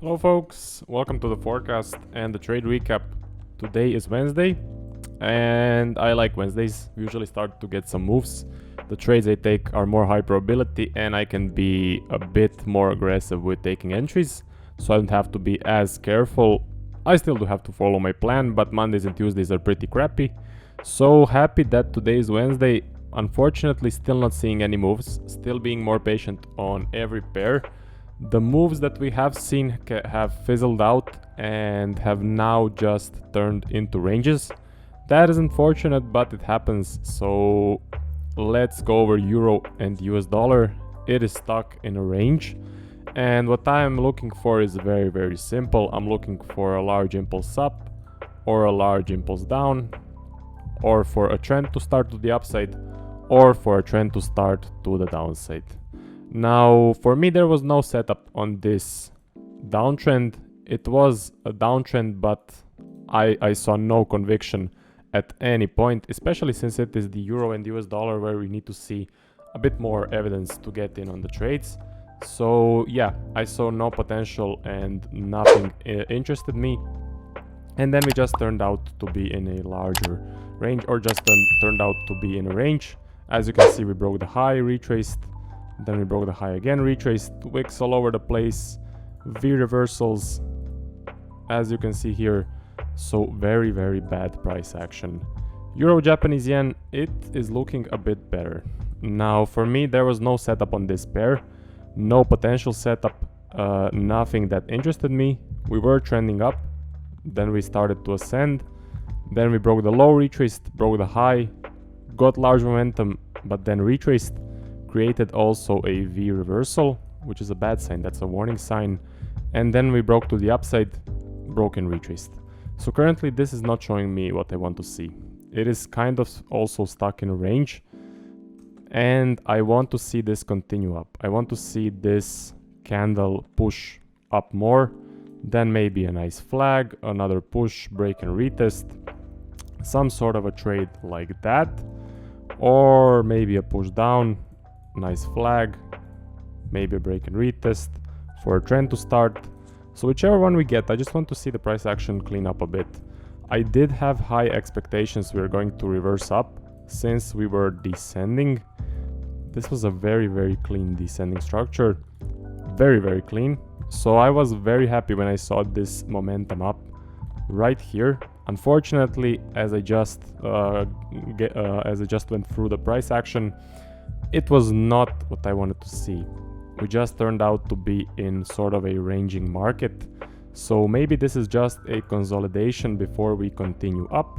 Hello folks, welcome to the forecast and the trade recap. Today is Wednesday and I like Wednesdays. We usually start to get some moves. The trades I take are more high probability and I can be a bit more aggressive with taking entries, so I don't have to be as careful. I still do have to follow my plan, but Mondays and Tuesdays are pretty crappy. So happy that today is Wednesday. Unfortunately, still not seeing any moves, still being more patient on every pair. The moves that we have seen have fizzled out and have now just turned into ranges. That is unfortunate, but it happens. So let's go over Euro and US dollar. It is stuck in a range. And what I am looking for is very simple. I'm looking for a large impulse up or a large impulse down, or for a trend to start to the upside or for a trend to start to the downside. Now, for me, there was no setup on this downtrend. It was a downtrend, but I saw no conviction at any point, especially since it is the Euro and US dollar where we need to see a bit more evidence to get in on the trades. So yeah, I saw no potential and nothing interested me. And then we just turned out to be in a larger range, or just turned out to be in a range. As you can see, we broke the high, retraced. Then we broke the high again, retraced, wicks all over the place, V reversals, as you can see here. So very bad price action. Euro Japanese yen, it is looking a bit better. Now for me, there was no setup on this pair, no potential setup, nothing that interested me. We were trending up, then we started to ascend, then we broke the low, retraced, broke the high, got large momentum, but then retraced, created also a V reversal, which is a bad sign, that's a warning sign. And then we broke to the upside, broke and retraced. So currently this is not showing me what I want to see. It is kind of also stuck in a range. And I want to see this continue up. I want to see this candle push up more. Then maybe a nice flag, another push, break and retest. Some sort of a trade like that. Or maybe a push down. Nice flag, maybe a break and retest for a trend to start. So whichever one we get, I just want to see the price action clean up a bit. I did have high expectations we were going to reverse up since we were descending. This was a very clean descending structure, very clean. So I was very happy when I saw this momentum up right here. Unfortunately, as I just went through the price action, it was not what I wanted to see. We just turned out to be in sort of a ranging market. So maybe this is just a consolidation before we continue up.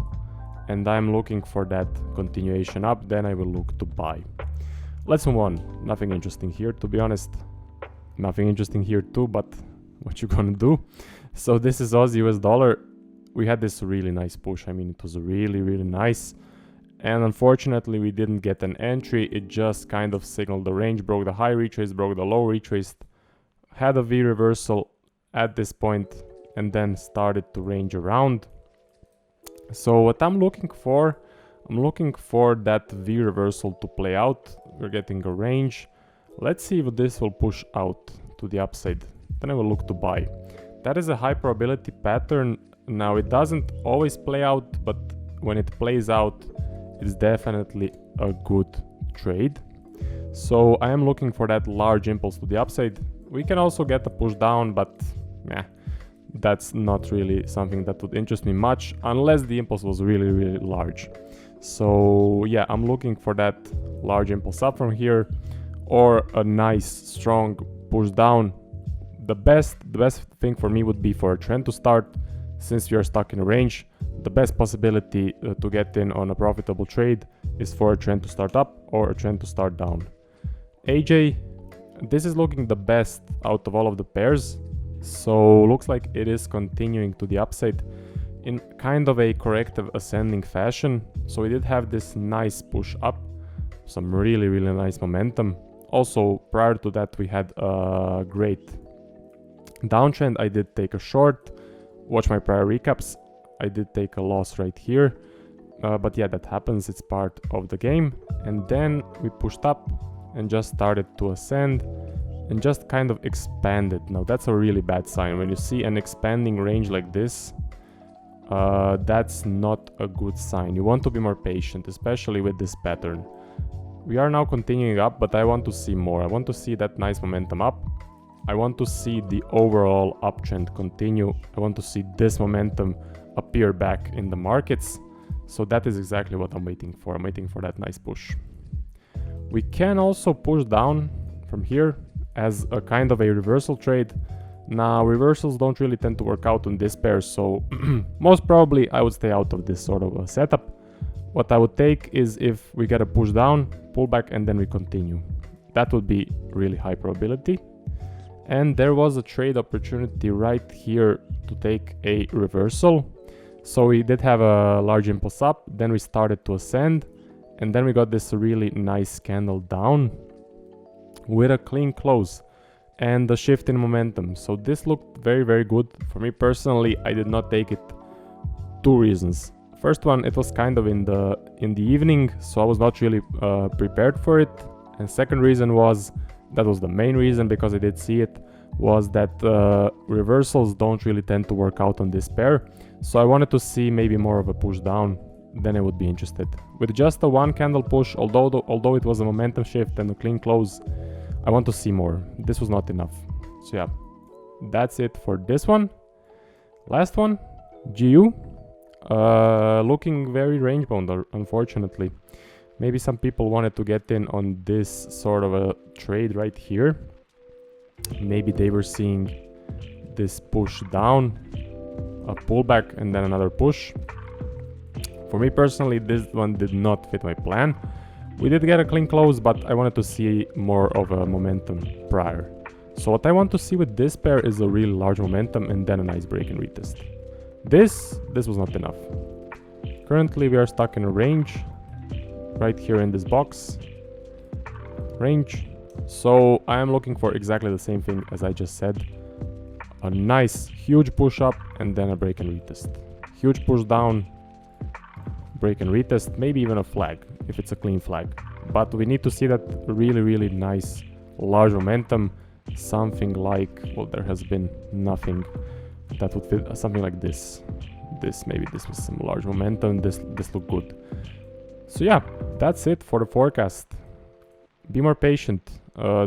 And I'm looking for that continuation up, then I will look to buy. Let's move on. Nothing interesting here, to be honest. Nothing interesting here too, but what you gonna do? So this is Aussie US dollar. We had this really nice push. I mean, it was really nice. And unfortunately, we didn't get an entry. It just kind of signaled the range, broke the high, retraced, broke the low, retraced, had a V reversal at this point, and then started to range around. So what I'm looking for that V reversal to play out. We're getting a range. Let's see if this will push out to the upside. Then I will look to buy. That is a high probability pattern. Now it doesn't always play out, but when it plays out, it's definitely a good trade. So I am looking for that large impulse to the upside. We can also get a push down, but that's not really something that would interest me much unless the impulse was really large. So yeah, I'm looking for that large impulse up from here, or a nice strong push down. The best thing for me would be for a trend to start. Since we are stuck in a range, the best possibility to get in on a profitable trade is for a trend to start up or a trend to start down. AJ, this is looking the best out of all of the pairs. So looks like it is continuing to the upside in kind of a corrective ascending fashion. So we did have this nice push up, some really nice momentum. Also prior to that we had a great downtrend. I did take a short. Watch my prior recaps. I did take a loss right here. But yeah, that happens. It's part of the game. And then we pushed up and just started to ascend. and just kind of expanded. Now that's a really bad sign. When you see an expanding range like this, that's not a good sign. You want to be more patient, especially with this pattern. We are now continuing up, but I want to see more. I want to see that nice momentum up. I want to see the overall uptrend continue. I want to see this momentum appear back in the markets. So that is exactly what I'm waiting for. I'm waiting for that nice push. We can also push down from here as a kind of a reversal trade. Now, reversals don't really tend to work out on this pair, so most probably I would stay out of this sort of a setup. What I would take is if we get a push down, pull back, and then we continue. That would be really high probability. And there was a trade opportunity right here to take a reversal. So we did have a large impulse up, then we started to ascend, and then we got this really nice candle down with a clean close and a shift in momentum. So this looked very, very good. For me personally, I did not take it. Two reasons. First one, it was kind of in the evening, so I was not really prepared for it. And second reason was, that was the main reason because I did see it, was that reversals don't really tend to work out on this pair. So I wanted to see maybe more of a push down, then I would be interested. With just a one candle push, although it was a momentum shift and a clean close, I want to see more. This was not enough. So yeah, that's it for this one. Last one, GU. Looking very range bound, unfortunately. Maybe some people wanted to get in on this sort of a trade right here. Maybe they were seeing this push down, a pullback, and then another push. For me personally, this one did not fit my plan. We did get a clean close, but I wanted to see more of a momentum prior. So what I want to see with this pair is a really large momentum and then a nice break and retest. This was not enough. Currently we are stuck in a range right here in this box range. So I am looking for exactly the same thing as I just said. A nice huge push up and then a break and retest. Huge push down, break and retest, maybe even a flag if it's a clean flag. But we need to see that really, really nice large momentum. Something like, well, there has been nothing that would fit, something like this. Maybe this was some large momentum. This looked good. So yeah, that's it for the forecast. Be more patient.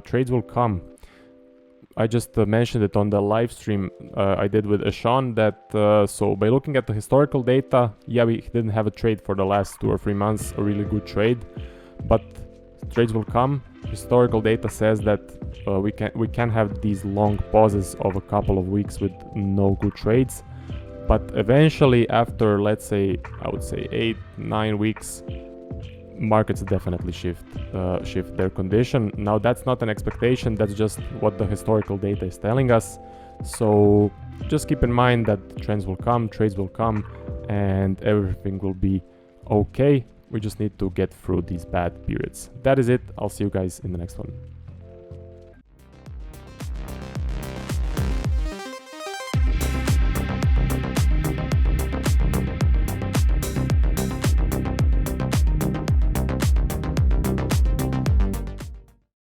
Trades will come. I just mentioned it on the live stream I did with Ashan that so by looking at the historical data, yeah, we didn't have a trade for the last 2 or 3 months, a really good trade, but trades will come. Historical data says that we can have these long pauses of a couple of weeks with no good trades, but eventually after, let's say, I would say 8-9 weeks, markets definitely shift their condition. Now that's not an expectation, that's just what the historical data is telling us. So just keep in mind that trends will come, trades will come, and everything will be okay. We just need to get through these bad periods. That is it. I'll see you guys in the next one.